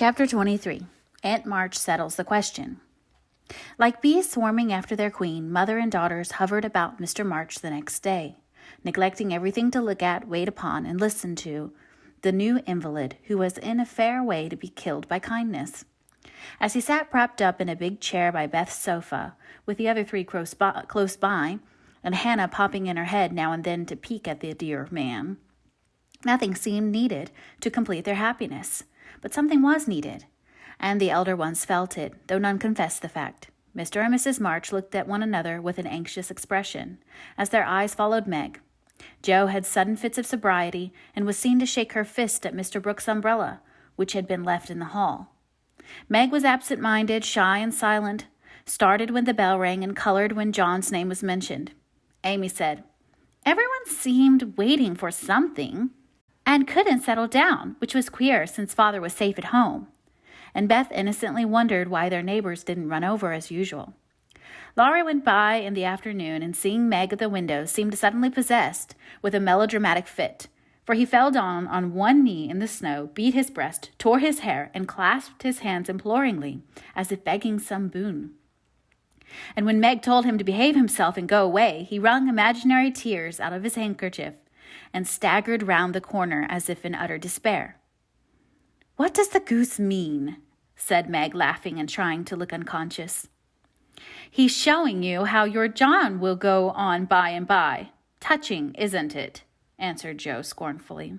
Chapter 23. Aunt March Settles the Question. Like bees swarming after their queen, mother and daughters hovered about Mr. March the next day, neglecting everything to look at, wait upon, and listen to the new invalid who was in a fair way to be killed by kindness. As he sat propped up in a big chair by Beth's sofa, with the other three close by, and Hannah popping in her head now and then to peek at the dear man, nothing seemed needed to complete their happiness. But something was needed, and the elder ones felt it, though none confessed the fact. Mr. and Mrs. March looked at one another with an anxious expression, as their eyes followed Meg. Jo had sudden fits of sobriety, and was seen to shake her fist at Mr. Brooks' umbrella, which had been left in the hall. Meg was absent-minded, shy, and silent, started when the bell rang, and colored when John's name was mentioned. Amy said, "Everyone seemed waiting for something, and couldn't settle down, which was queer since father was safe at home." And Beth innocently wondered why their neighbors didn't run over as usual. Laurie went by in the afternoon, and seeing Meg at the window, seemed suddenly possessed with a melodramatic fit, for he fell down on one knee in the snow, beat his breast, tore his hair, and clasped his hands imploringly, as if begging some boon. And when Meg told him to behave himself and go away, he wrung imaginary tears out of his handkerchief, and staggered round the corner as if in utter despair. "What does the goose mean?" said Meg, laughing and trying to look unconscious. "He's showing you how your John will go on by and by. Touching, isn't it?" answered Jo scornfully.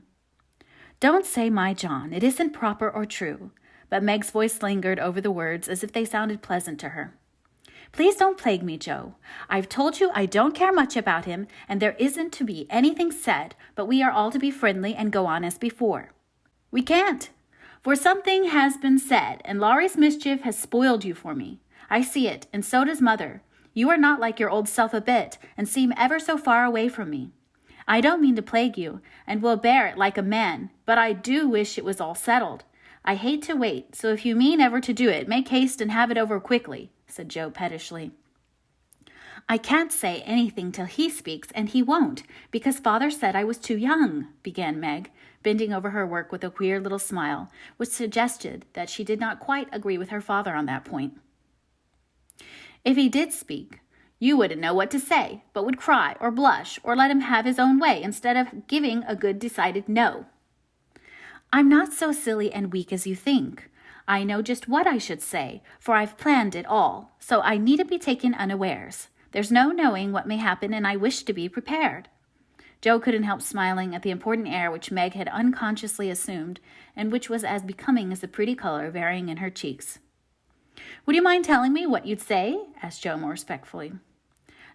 "Don't say my John. It isn't proper or true." But Meg's voice lingered over the words as if they sounded pleasant to her. "Please don't plague me, Jo. I've told you I don't care much about him, and there isn't to be anything said, but we are all to be friendly and go on as before." "We can't, for something has been said, and Laurie's mischief has spoiled you for me. I see it, and so does Mother. You are not like your old self a bit, and seem ever so far away from me. I don't mean to plague you, and will bear it like a man, but I do wish it was all settled. I hate to wait, so if you mean ever to do it, make haste and have it over quickly," said Jo pettishly. "I can't say anything till he speaks, and he won't, because father said I was too young," began Meg, bending over her work with a queer little smile, which suggested that she did not quite agree with her father on that point. "If he did speak, you wouldn't know what to say, but would cry or blush or let him have his own way instead of giving a good decided no." "I'm not so silly and weak as you think. I know just what I should say, for I've planned it all, so I needn't be taken unawares. There's no knowing what may happen, and I wish to be prepared." Jo couldn't help smiling at the important air which Meg had unconsciously assumed, and which was as becoming as the pretty color varying in her cheeks. "Would you mind telling me what you'd say?" asked Jo more respectfully.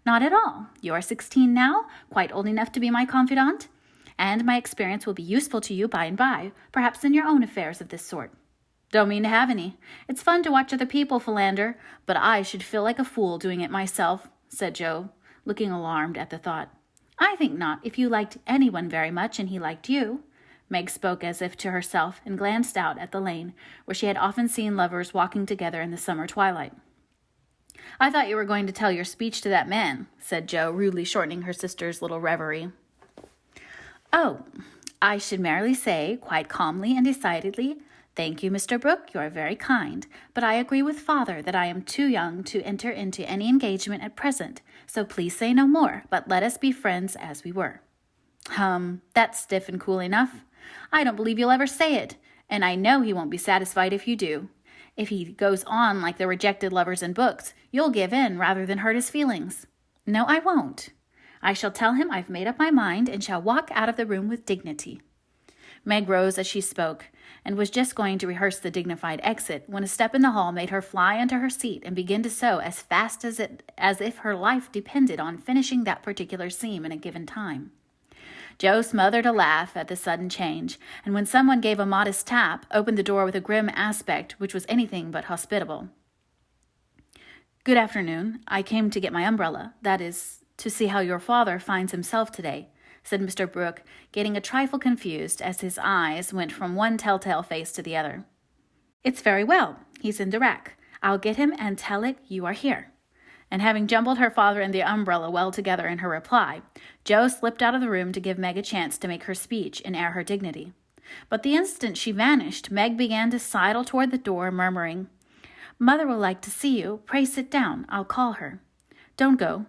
"Not at all. You are 16 now, quite old enough to be my confidant, and my experience will be useful to you by and by, perhaps in your own affairs of this sort." "Don't mean to have any. It's fun to watch other people philander, but I should feel like a fool doing it myself," said Jo, looking alarmed at the thought. "I think not, if you liked anyone very much and he liked you." Meg spoke as if to herself, and glanced out at the lane, where she had often seen lovers walking together in the summer twilight. "I thought you were going to tell your speech to that man," said Jo, rudely shortening her sister's little reverie. "Oh, I should merely say, quite calmly and decidedly, 'Thank you, Mr. Brooke, you are very kind, but I agree with father that I am too young to enter into any engagement at present, so please say no more, but let us be friends as we were.'" That's stiff and cool enough. I don't believe you'll ever say it, and I know he won't be satisfied if you do. If he goes on like the rejected lovers in books, you'll give in rather than hurt his feelings." "No, I won't. I shall tell him I've made up my mind and shall walk out of the room with dignity." Meg rose as she spoke, and was just going to rehearse the dignified exit, when a step in the hall made her fly into her seat and begin to sew as fast as if her life depended on finishing that particular seam in a given time. Jo smothered a laugh at the sudden change, and when someone gave a modest tap, opened the door with a grim aspect which was anything but hospitable. "Good afternoon. I came to get my umbrella, that is, to see how your father finds himself today," said Mr. Brooke, getting a trifle confused as his eyes went from one telltale face to the other. "It's very well. He's in the rack. I'll get him and tell it you are here." And having jumbled her father and the umbrella well together in her reply, Jo slipped out of the room to give Meg a chance to make her speech and air her dignity. But the instant she vanished, Meg began to sidle toward the door, murmuring, "Mother will like to see you. Pray sit down. I'll call her." "Don't go."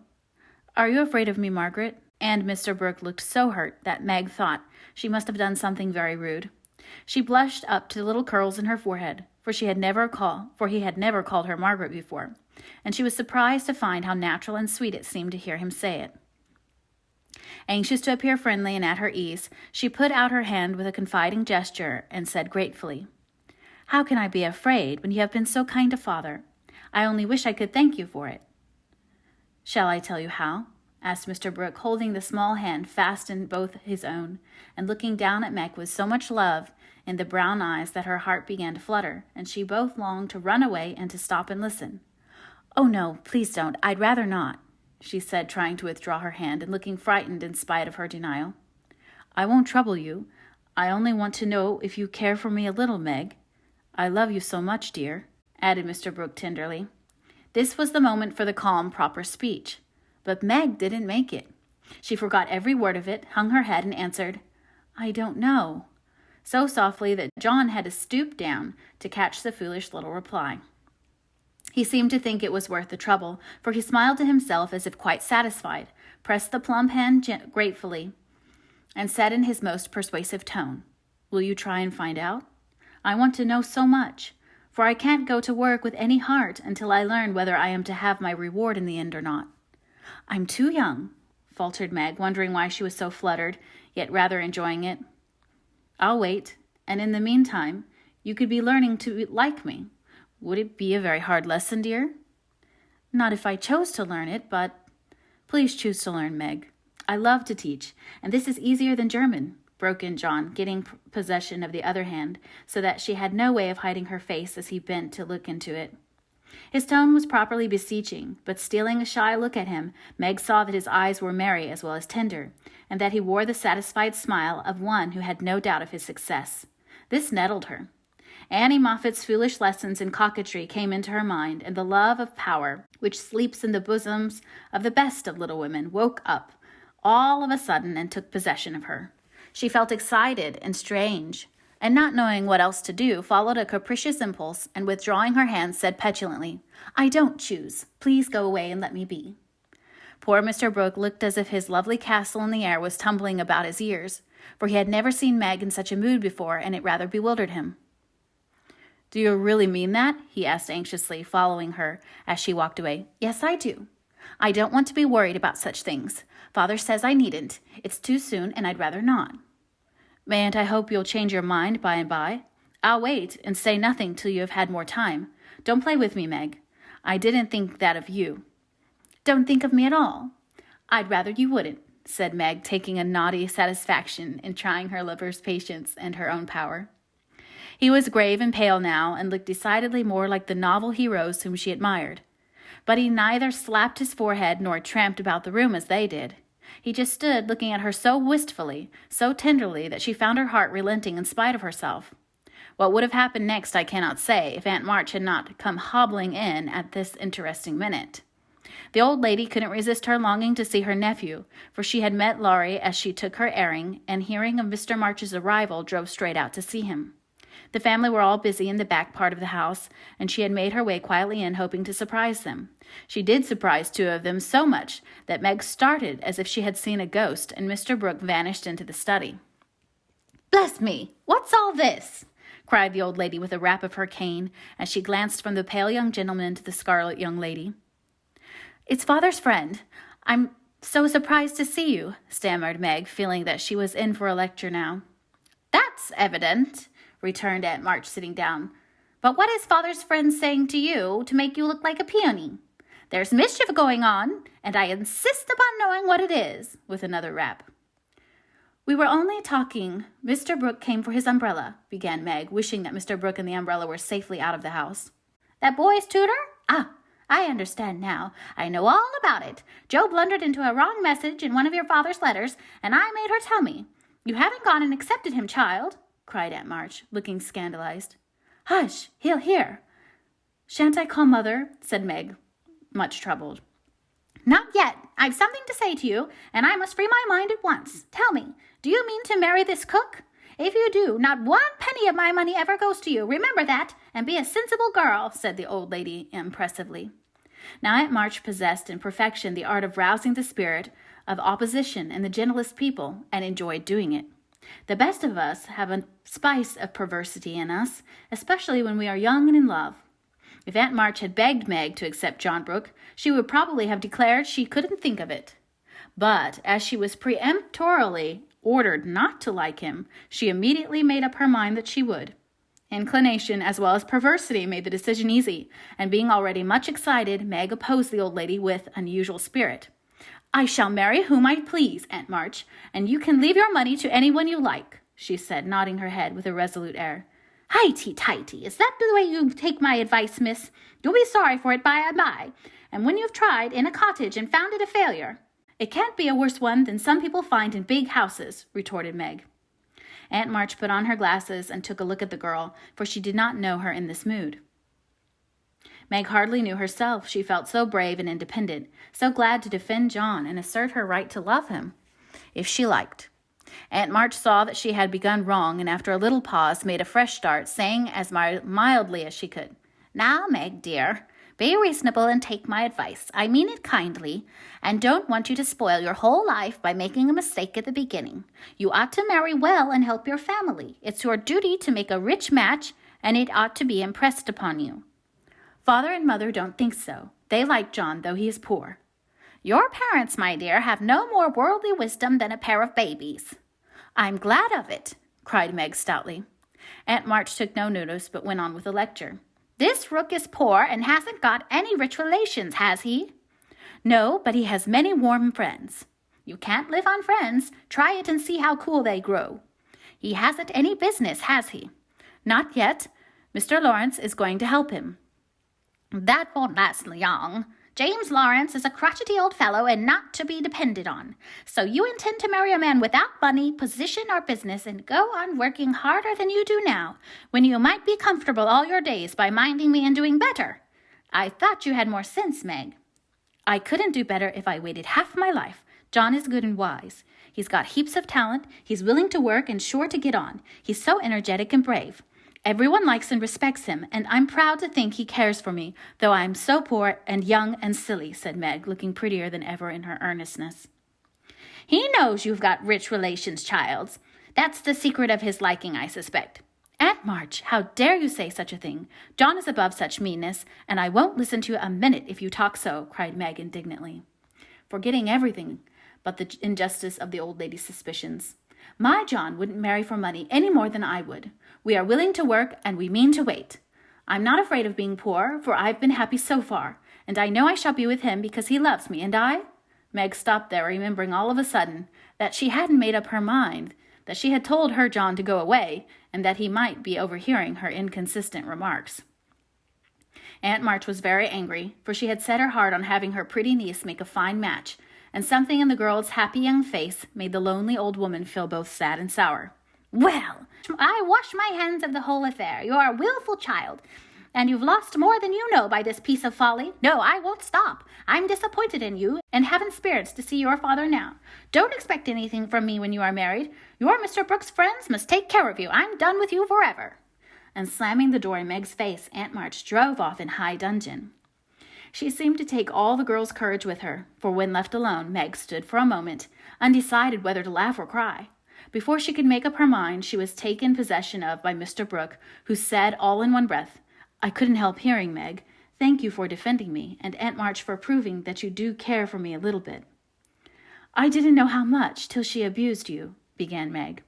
"Are you afraid of me, Margaret?" And Mr. Brooke looked so hurt that Meg thought she must have done something very rude. She blushed up to the little curls in her forehead, for he had never called her Margaret before, and she was surprised to find how natural and sweet it seemed to hear him say it. Anxious to appear friendly and at her ease, she put out her hand with a confiding gesture and said gratefully, "How can I be afraid when you have been so kind to Father? I only wish I could thank you for it." "Shall I tell you how?" asked Mr. Brooke, holding the small hand fast in both his own, and looking down at Meg with so much love in the brown eyes that her heart began to flutter, and she both longed to run away and to stop and listen. "Oh, no, please don't. I'd rather not," she said, trying to withdraw her hand and looking frightened in spite of her denial. "I won't trouble you. I only want to know if you care for me a little, Meg. I love you so much, dear," added Mr. Brooke tenderly. This was the moment for the calm, proper speech. But Meg didn't make it. She forgot every word of it, hung her head, and answered, "I don't know," so softly that John had to stoop down to catch the foolish little reply. He seemed to think it was worth the trouble, for he smiled to himself as if quite satisfied, pressed the plump hand gratefully, and said in his most persuasive tone, "Will you try and find out? I want to know so much, for I can't go to work with any heart until I learn whether I am to have my reward in the end or not." "I'm too young," faltered Meg, wondering why she was so fluttered, yet rather enjoying it. "I'll wait, and in the meantime, you could be learning to like me. Would it be a very hard lesson, dear?" "Not if I chose to learn it, but—" "Please choose to learn, Meg. I love to teach, and this is easier than German," broke in John, getting possession of the other hand, so that she had no way of hiding her face as he bent to look into it. His tone was properly beseeching, but stealing a shy look at him, Meg saw that his eyes were merry as well as tender, and that he wore the satisfied smile of one who had no doubt of his success. This nettled her. Annie Moffat's foolish lessons in coquetry came into her mind, and the love of power, which sleeps in the bosoms of the best of little women, woke up all of a sudden and took possession of her. She felt excited and strange, and not knowing what else to do, followed a capricious impulse, and withdrawing her hand, said petulantly, "I don't choose. Please go away and let me be." Poor Mr. Brooke looked as if his lovely castle in the air was tumbling about his ears, for he had never seen Meg in such a mood before, and it rather bewildered him. "Do you really mean that?" he asked anxiously, following her as she walked away. "Yes, I do. I don't want to be worried about such things. Father says I needn't. It's too soon, and I'd rather not." "Mayn't I hope you'll change your mind by and by? I'll wait and say nothing till you have had more time. Don't play with me, Meg. I didn't think that of you." "Don't think of me at all. I'd rather you wouldn't," said Meg, taking a naughty satisfaction in trying her lover's patience and her own power. He was grave and pale now, and looked decidedly more like the novel heroes whom she admired. But he neither slapped his forehead nor tramped about the room as they did. He just stood looking at her so wistfully, so tenderly, that she found her heart relenting in spite of herself. What would have happened next I cannot say, if Aunt March had not come hobbling in at this interesting minute. The old lady couldn't resist her longing to see her nephew, for she had met Laurie as she took her airing, and hearing of Mr. March's arrival, drove straight out to see him. The family were all busy in the back part of the house, and she had made her way quietly in, hoping to surprise them. She did surprise two of them so much that Meg started as if she had seen a ghost, and Mr. Brooke vanished into the study. "Bless me! What's all this?" cried the old lady with a rap of her cane, as she glanced from the pale young gentleman to the scarlet young lady. "It's Father's friend. I'm so surprised to see you," stammered Meg, feeling that she was in for a lecture now. "That's evident," returned Aunt March, sitting down. "But what is Father's friend saying to you to make you look like a peony? There's mischief going on, and I insist upon knowing what it is," with another rap. "We were only talking. Mr. Brooke came for his umbrella," began Meg, wishing that Mr. Brooke and the umbrella were safely out of the house. "That boy's tutor? Ah, I understand now. I know all about it. Joe blundered into a wrong message in one of your father's letters, and I made her tell me. You haven't gone and accepted him, child," cried Aunt March, looking scandalized. "Hush, he'll hear." "Shan't I call Mother?" said Meg, much troubled. "Not yet. I've something to say to you, and I must free my mind at once. Tell me, do you mean to marry this cook? If you do, not 1 penny of my money ever goes to you. Remember that, and be a sensible girl," said the old lady impressively. Now Aunt March possessed in perfection the art of rousing the spirit of opposition in the gentlest people, and enjoyed doing it. The best of us have a spice of perversity in us, especially when we are young and in love. If Aunt March had begged Meg to accept John Brooke, she would probably have declared she couldn't think of it. But as she was peremptorily ordered not to like him, she immediately made up her mind that she would. Inclination as well as perversity made the decision easy, and being already much excited, Meg opposed the old lady with unusual spirit. "I shall marry whom I please, Aunt March, and you can leave your money to anyone you like," she said, nodding her head with a resolute air. "Highty-tighty, is that the way you take my advice, miss? You'll be sorry for it by and by, and when you've tried in a cottage and found it a failure." "It can't be a worse one than some people find in big houses," retorted Meg. Aunt March put on her glasses and took a look at the girl, for she did not know her in this mood. Meg hardly knew herself. She felt so brave and independent, so glad to defend John and assert her right to love him, if she liked. Aunt March saw that she had begun wrong, and after a little pause made a fresh start, saying as mildly as she could, "Now, Meg, dear, be reasonable and take my advice. I mean it kindly, and don't want you to spoil your whole life by making a mistake at the beginning. You ought to marry well and help your family. It's your duty to make a rich match, and it ought to be impressed upon you." "Father and Mother don't think so. They like John, though he is poor." "Your parents, my dear, have no more worldly wisdom than a pair of babies." "I'm glad of it," cried Meg stoutly. Aunt March took no notice, but went on with the lecture. "This Rook is poor and hasn't got any rich relations, has he?" "No, but he has many warm friends." "You can't live on friends. Try it and see how cool they grow." "He hasn't any business, has he?" "Not yet. Mr. Lawrence is going to help him." "That won't last long. James Lawrence is a crotchety old fellow and not to be depended on. So you intend to marry a man without money, position, or business, and go on working harder than you do now, when you might be comfortable all your days by minding me and doing better. I thought you had more sense, Meg." "I couldn't do better if I waited half my life. John is good and wise. He's got heaps of talent. He's willing to work and sure to get on. He's so energetic and brave. Everyone likes and respects him, and I'm proud to think he cares for me, though I am so poor and young and silly," said Meg, looking prettier than ever in her earnestness. "He knows you've got rich relations, child. That's the secret of his liking, I suspect." "Aunt March, how dare you say such a thing? John is above such meanness, and I won't listen to you a minute if you talk so," cried Meg indignantly, forgetting everything but the injustice of the old lady's suspicions. "My John wouldn't marry for money any more than I would. We are willing to work, and we mean to wait. I'm not afraid of being poor, for I've been happy so far, and I know I shall be with him because he loves me, and I—" Meg stopped there, remembering all of a sudden that she hadn't made up her mind, that she had told her John to go away, and that he might be overhearing her inconsistent remarks. Aunt March was very angry, for she had set her heart on having her pretty niece make a fine match, and something in the girl's happy young face made the lonely old woman feel both sad and sour. "Well, I wash my hands of the whole affair. You are a willful child, and you've lost more than you know by this piece of folly. No, I won't stop. I'm disappointed in you, and haven't spirits to see your father now. Don't expect anything from me when you are married. Your Mr. Brooke's friends must take care of you. I'm done with you forever." And slamming the door in Meg's face, Aunt March drove off in high dudgeon. She seemed to take all the girl's courage with her, for when left alone, Meg stood for a moment, undecided whether to laugh or cry. Before she could make up her mind, she was taken possession of by Mr. Brooke, who said all in one breath, "I couldn't help hearing, Meg. Thank you for defending me, and Aunt March for proving that you do care for me a little bit." "I didn't know how much till she abused you," began Meg.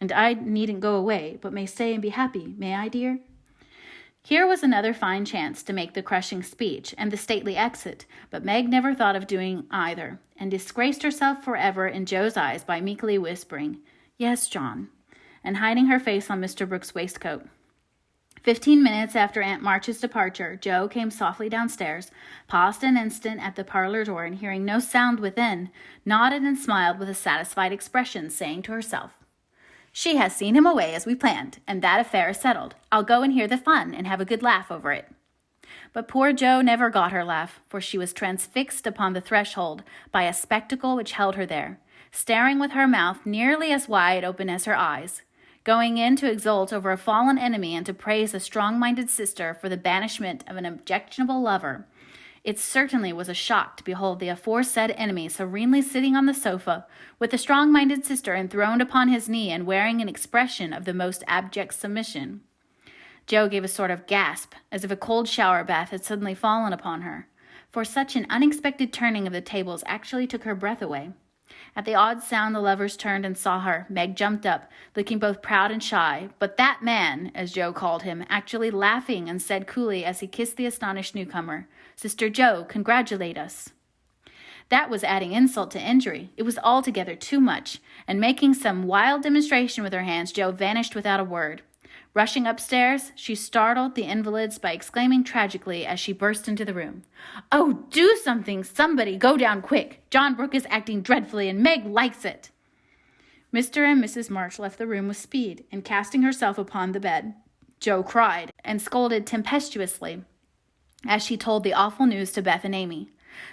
"And I needn't go away, but may stay and be happy, may I, dear?" Here was another fine chance to make the crushing speech and the stately exit, but Meg never thought of doing either, and disgraced herself forever in Joe's eyes by meekly whispering, "Yes, John," and hiding her face on Mr. Brooke's waistcoat. 15 minutes after Aunt March's departure, Joe came softly downstairs, paused an instant at the parlor door, and hearing no sound within, nodded and smiled with a satisfied expression, saying to herself, "She has seen him away as we planned, and that affair is settled. I'll go and hear the fun and have a good laugh over it." But poor Joe never got her laugh, for she was transfixed upon the threshold by a spectacle which held her there, staring with her mouth nearly as wide open as her eyes, going in to exult over a fallen enemy and to praise a strong-minded sister for the banishment of an objectionable lover. It certainly was a shock to behold the aforesaid enemy serenely sitting on the sofa, with the strong-minded sister enthroned upon his knee and wearing an expression of the most abject submission. Jo gave a sort of gasp, as if a cold shower bath had suddenly fallen upon her, for such an unexpected turning of the tables actually took her breath away. At the odd sound the lovers turned and saw her. Meg jumped up, looking both proud and shy, but that man, as Jo called him, actually laughing, and said coolly as he kissed the astonished newcomer, "Sister Jo, congratulate us." That was adding insult to injury. It was altogether too much, and making some wild demonstration with her hands, Jo vanished without a word. Rushing upstairs, she startled the invalids by exclaiming tragically as she burst into the room, "Oh, do something! Somebody! Go down quick! John Brooke is acting dreadfully, and Meg likes it!" Mr. and Mrs. March left the room with speed, and casting herself upon the bed, Jo cried and scolded tempestuously as she told the awful news to Beth and Amy.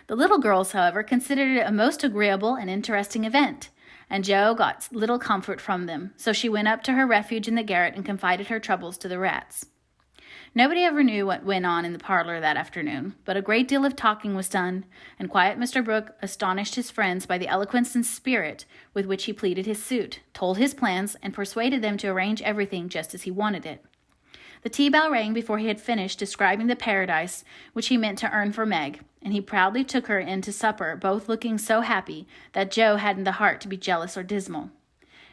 The little girls, however, considered it a most agreeable and interesting event, and Jo got little comfort from them, so she went up to her refuge in the garret and confided her troubles to the rats. Nobody ever knew what went on in the parlor that afternoon, but a great deal of talking was done, and quiet Mr. Brooke astonished his friends by the eloquence and spirit with which he pleaded his suit, told his plans, and persuaded them to arrange everything just as he wanted it. The tea bell rang before he had finished describing the paradise which he meant to earn for Meg, and he proudly took her in to supper, both looking so happy that Jo hadn't the heart to be jealous or dismal.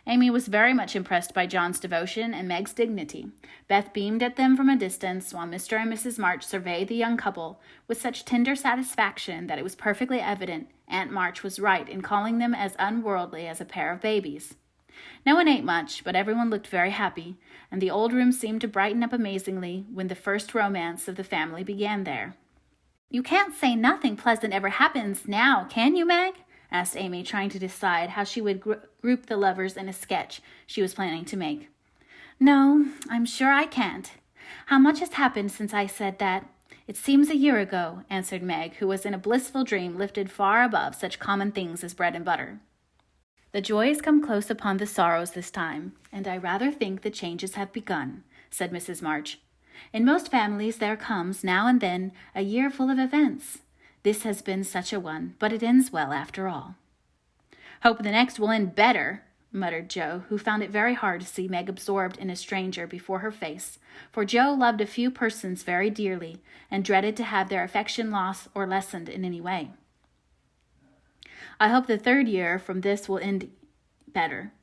Amy was very much impressed by John's devotion and Meg's dignity. Beth beamed at them from a distance, while Mr. and Mrs. March surveyed the young couple with such tender satisfaction that it was perfectly evident Aunt March was right in calling them as unworldly as a pair of babies. No one ate much, but everyone looked very happy, and the old room seemed to brighten up amazingly when the first romance of the family began there. "You can't say nothing pleasant ever happens now, can you, Meg?" asked Amy, trying to decide how she would group the lovers in a sketch she was planning to make. "No, I'm sure I can't. How much has happened since I said that? It seems a year ago," answered Meg, who was in a blissful dream lifted far above such common things as bread and butter. "The joys come close upon the sorrows this time, and I rather think the changes have begun," said Mrs. March. "In most families there comes, now and then, a year full of events. This has been such a one, but it ends well after all." "Hope the next will end better," muttered Jo, who found it very hard to see Meg absorbed in a stranger before her face, for Jo loved a few persons very dearly, and dreaded to have their affection lost or lessened in any way. "I hope the third year from this will end better.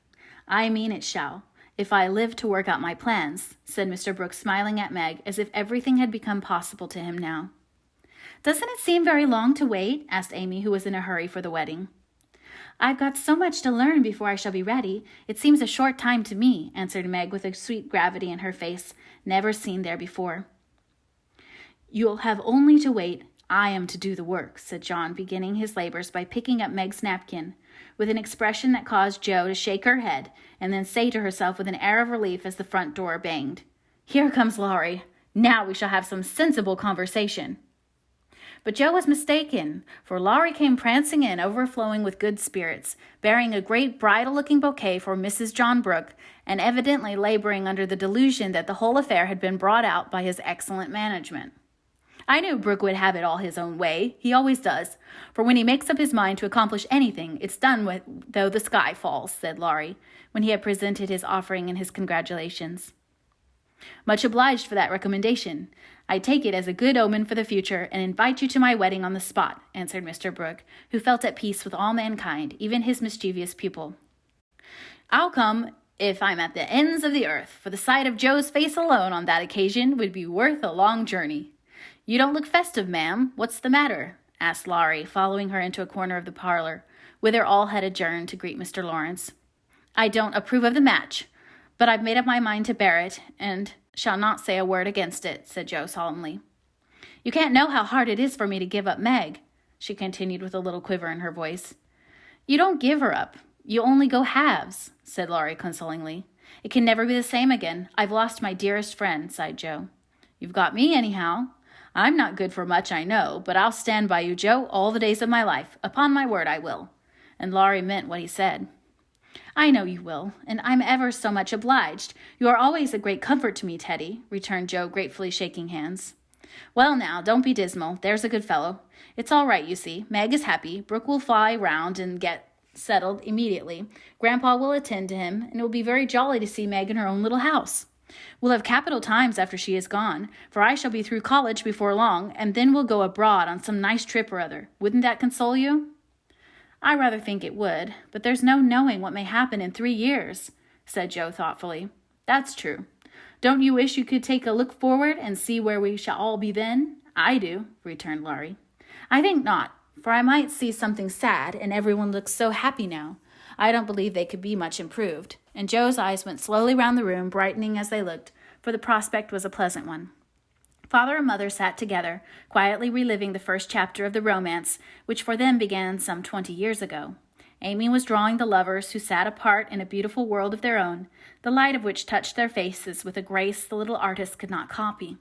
I mean it shall, if I live to work out my plans," said Mr. Brooke, smiling at Meg as if everything had become possible to him now. "Doesn't it seem very long to wait?" asked Amy, who was in a hurry for the wedding. "I've got so much to learn before I shall be ready. It seems a short time to me," answered Meg with a sweet gravity in her face, never seen there before. "You'll have only to wait. I am to do the work," said John, beginning his labors by picking up Meg's napkin, with an expression that caused Jo to shake her head, and then say to herself with an air of relief as the front door banged, "Here comes Laurie. Now we shall have some sensible conversation." But Jo was mistaken, for Laurie came prancing in, overflowing with good spirits, bearing a great bridal-looking bouquet for Mrs. John Brooke, and evidently laboring under the delusion that the whole affair had been brought out by his excellent management. "I knew Brooke would have it all his own way. He always does. For when he makes up his mind to accomplish anything, it's done with though the sky falls," said Laurie, when he had presented his offering and his congratulations. "Much obliged for that recommendation. I take it as a good omen for the future, and invite you to my wedding on the spot," answered Mr. Brooke, who felt at peace with all mankind, even his mischievous pupil. "I'll come if I'm at the ends of the earth, for the sight of Jo's face alone on that occasion would be worth a long journey. You don't look festive, ma'am. What's the matter?" asked Laurie, following her into a corner of the parlor, whither all had adjourned to greet Mr. Lawrence. "I don't approve of the match, but I've made up my mind to bear it, and shall not say a word against it," said Jo solemnly. "You can't know how hard it is for me to give up Meg," she continued with a little quiver in her voice. "You don't give her up. You only go halves," said Laurie consolingly. "It can never be the same again. I've lost my dearest friend," sighed Jo. "You've got me anyhow. I'm not good for much, I know, but I'll stand by you, Jo, all the days of my life. Upon my word I will." And Laurie meant what he said. I know you will, and I'm ever so much obliged. You are always a great comfort to me, Teddy, returned Joe, gratefully shaking hands. Well, now, don't be dismal. There's a good fellow. It's all right, you see. Meg is happy. Brooke will fly round and get settled immediately. Grandpa will attend to him, and it will be very jolly to see Meg in her own little house. We'll have capital times after she is gone, for I shall be through college before long, and then we'll go abroad on some nice trip or other. Wouldn't that console you? I rather think it would, but there's no knowing what may happen in 3 years, said Joe thoughtfully. That's true. Don't you wish you could take a look forward and see where we shall all be then? I do, returned Laurie. I think not, for I might see something sad, and everyone looks so happy now. I don't believe they could be much improved. And Joe's eyes went slowly round the room, brightening as they looked, for the prospect was a pleasant one. Father and mother sat together, quietly reliving the first chapter of the romance, which for them began some 20 years ago. Amy was drawing the lovers who sat apart in a beautiful world of their own, the light of which touched their faces with a grace the little artist could not copy.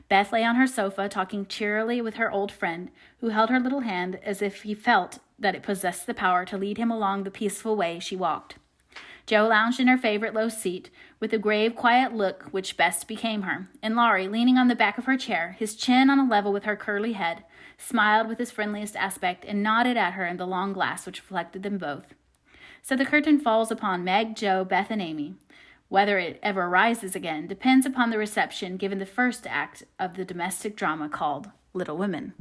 Beth lay on her sofa, talking cheerily with her old friend, who held her little hand as if he felt that it possessed the power to lead him along the peaceful way she walked. Jo lounged in her favorite low seat, with a grave, quiet look which best became her, and Laurie, leaning on the back of her chair, his chin on a level with her curly head, smiled with his friendliest aspect and nodded at her in the long glass which reflected them both. So the curtain falls upon Meg, Jo, Beth, and Amy. Whether it ever rises again depends upon the reception given the first act of the domestic drama called Little Women.